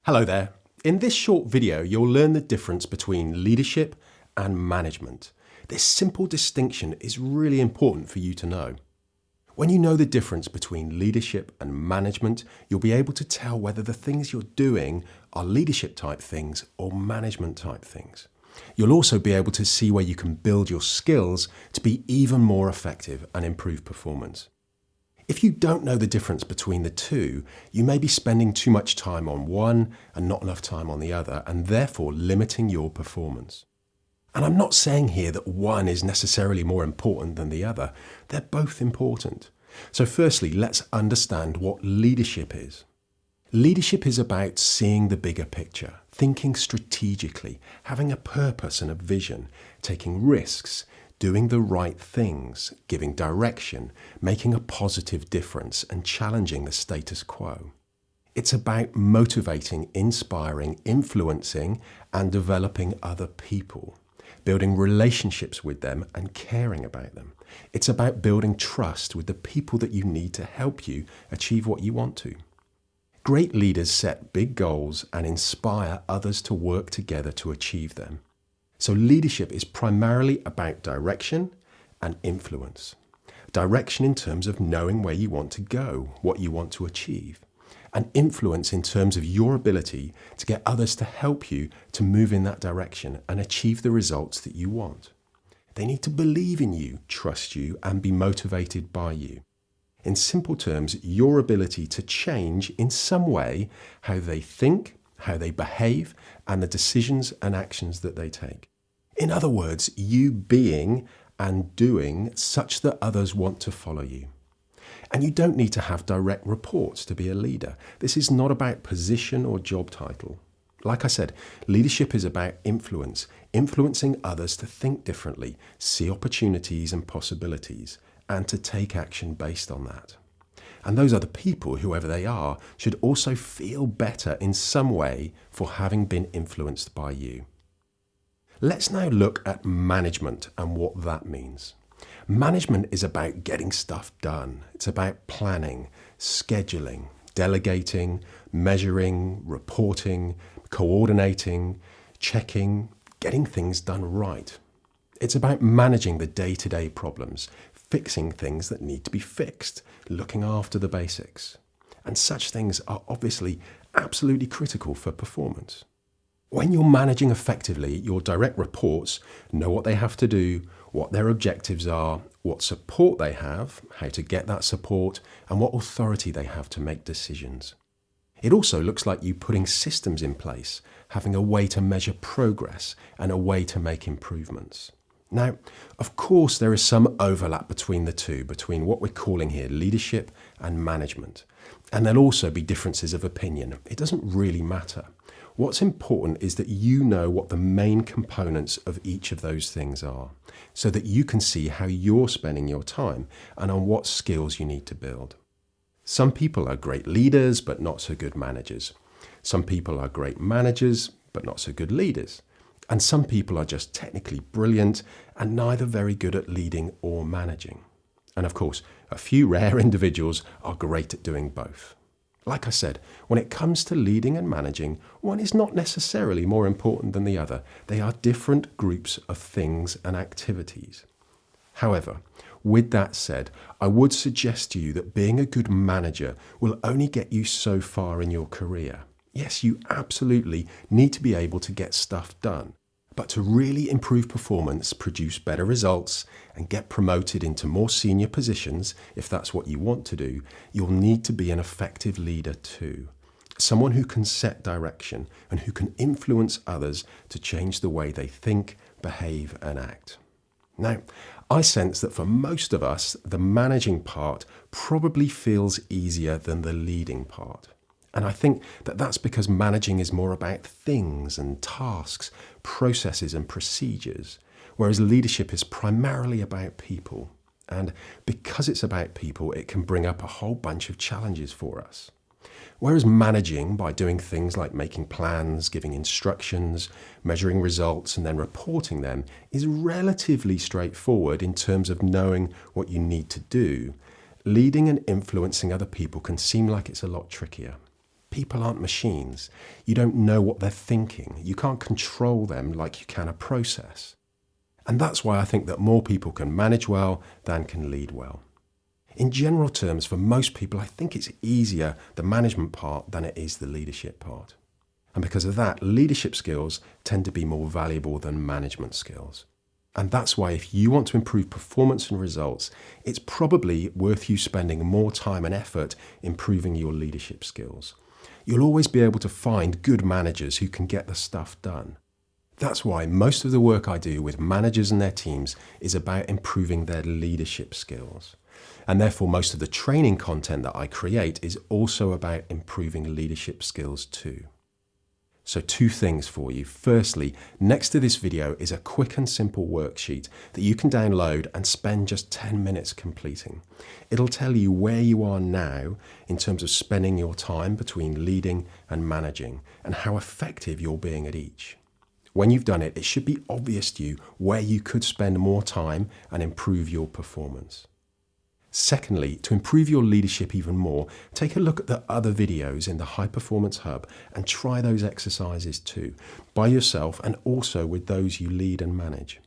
Hello there. In this short video, you'll learn the difference between leadership and management. This simple distinction is really important for you to know. When you know the difference between leadership and management, you'll be able to tell whether the things you're doing are leadership type things or management type things. You'll also be able to see where you can build your skills to be even more effective and improve performance. If you don't know the difference between the two, you may be spending too much time on one and not enough time on the other, and therefore limiting your performance. And I'm not saying here that one is necessarily more important than the other. They're both important. So firstly, let's understand what leadership is. Leadership is about seeing the bigger picture, thinking strategically, having a purpose and a vision, taking risks, doing the right things, giving direction, making a positive difference, and challenging the status quo. It's about motivating, inspiring, influencing, and developing other people, building relationships with them and caring about them. It's about building trust with the people that you need to help you achieve what you want to. Great leaders set big goals and inspire others to work together to achieve them. So leadership is primarily about direction and influence. Direction in terms of knowing where you want to go, what you want to achieve. And influence in terms of your ability to get others to help you to move in that direction and achieve the results that you want. They need to believe in you, trust you, and be motivated by you. In simple terms, your ability to change in some way how they think, how they behave, and the decisions and actions that they take. In other words, you being and doing such that others want to follow you. And you don't need to have direct reports to be a leader. This is not about position or job title. Like I said, leadership is about influence, influencing others to think differently, see opportunities and possibilities, and to take action based on that. And those other people, whoever they are, should also feel better in some way for having been influenced by you. Let's now look at management and what that means. Management is about getting stuff done. It's about planning, scheduling, delegating, measuring, reporting, coordinating, checking, getting things done right. It's about managing the day-to-day problems, fixing things that need to be fixed, looking after the basics. And such things are obviously absolutely critical for performance. When you're managing effectively, your direct reports know what they have to do, what their objectives are, what support they have, how to get that support, and what authority they have to make decisions. It also looks like you putting systems in place, having a way to measure progress and a way to make improvements. Now, of course, there is some overlap between the two, between what we're calling here leadership and management. And there'll also be differences of opinion. It doesn't really matter. What's important is that you know what the main components of each of those things are, so that you can see how you're spending your time and on what skills you need to build. Some people are great leaders, but not so good managers. Some people are great managers, but not so good leaders. And some people are just technically brilliant and neither very good at leading or managing. And of course, a few rare individuals are great at doing both. Like I said, when it comes to leading and managing, one is not necessarily more important than the other. They are different groups of things and activities. However, with that said, I would suggest to you that being a good manager will only get you so far in your career. Yes, you absolutely need to be able to get stuff done. But to really improve performance, produce better results, and get promoted into more senior positions, if that's what you want to do, you'll need to be an effective leader too. Someone who can set direction and who can influence others to change the way they think, behave, and act. Now, I sense that for most of us, the managing part probably feels easier than the leading part. And I think that that's because managing is more about things and tasks, processes and procedures, whereas leadership is primarily about people. And because it's about people, it can bring up a whole bunch of challenges for us. Whereas managing, by doing things like making plans, giving instructions, measuring results, and then reporting them, is relatively straightforward in terms of knowing what you need to do, leading and influencing other people can seem like it's a lot trickier. People aren't machines. You don't know what they're thinking. You can't control them like you can a process. And that's why I think that more people can manage well than can lead well. In general terms, for most people, I think it's easier, the management part, than it is the leadership part. And because of that, leadership skills tend to be more valuable than management skills. And that's why if you want to improve performance and results, it's probably worth you spending more time and effort improving your leadership skills. You'll always be able to find good managers who can get the stuff done. That's why most of the work I do with managers and their teams is about improving their leadership skills. And therefore, most of the training content that I create is also about improving leadership skills too. So 2 things for you. Firstly, next to this video is a quick and simple worksheet that you can download and spend just 10 minutes completing. It'll tell you where you are now in terms of spending your time between leading and managing and how effective you're being at each. When you've done it, it should be obvious to you where you could spend more time and improve your performance. Secondly, to improve your leadership even more, take a look at the other videos in the High Performance Hub and try those exercises too, by yourself and also with those you lead and manage.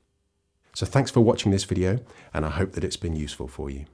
So thanks for watching this video, and I hope that it's been useful for you.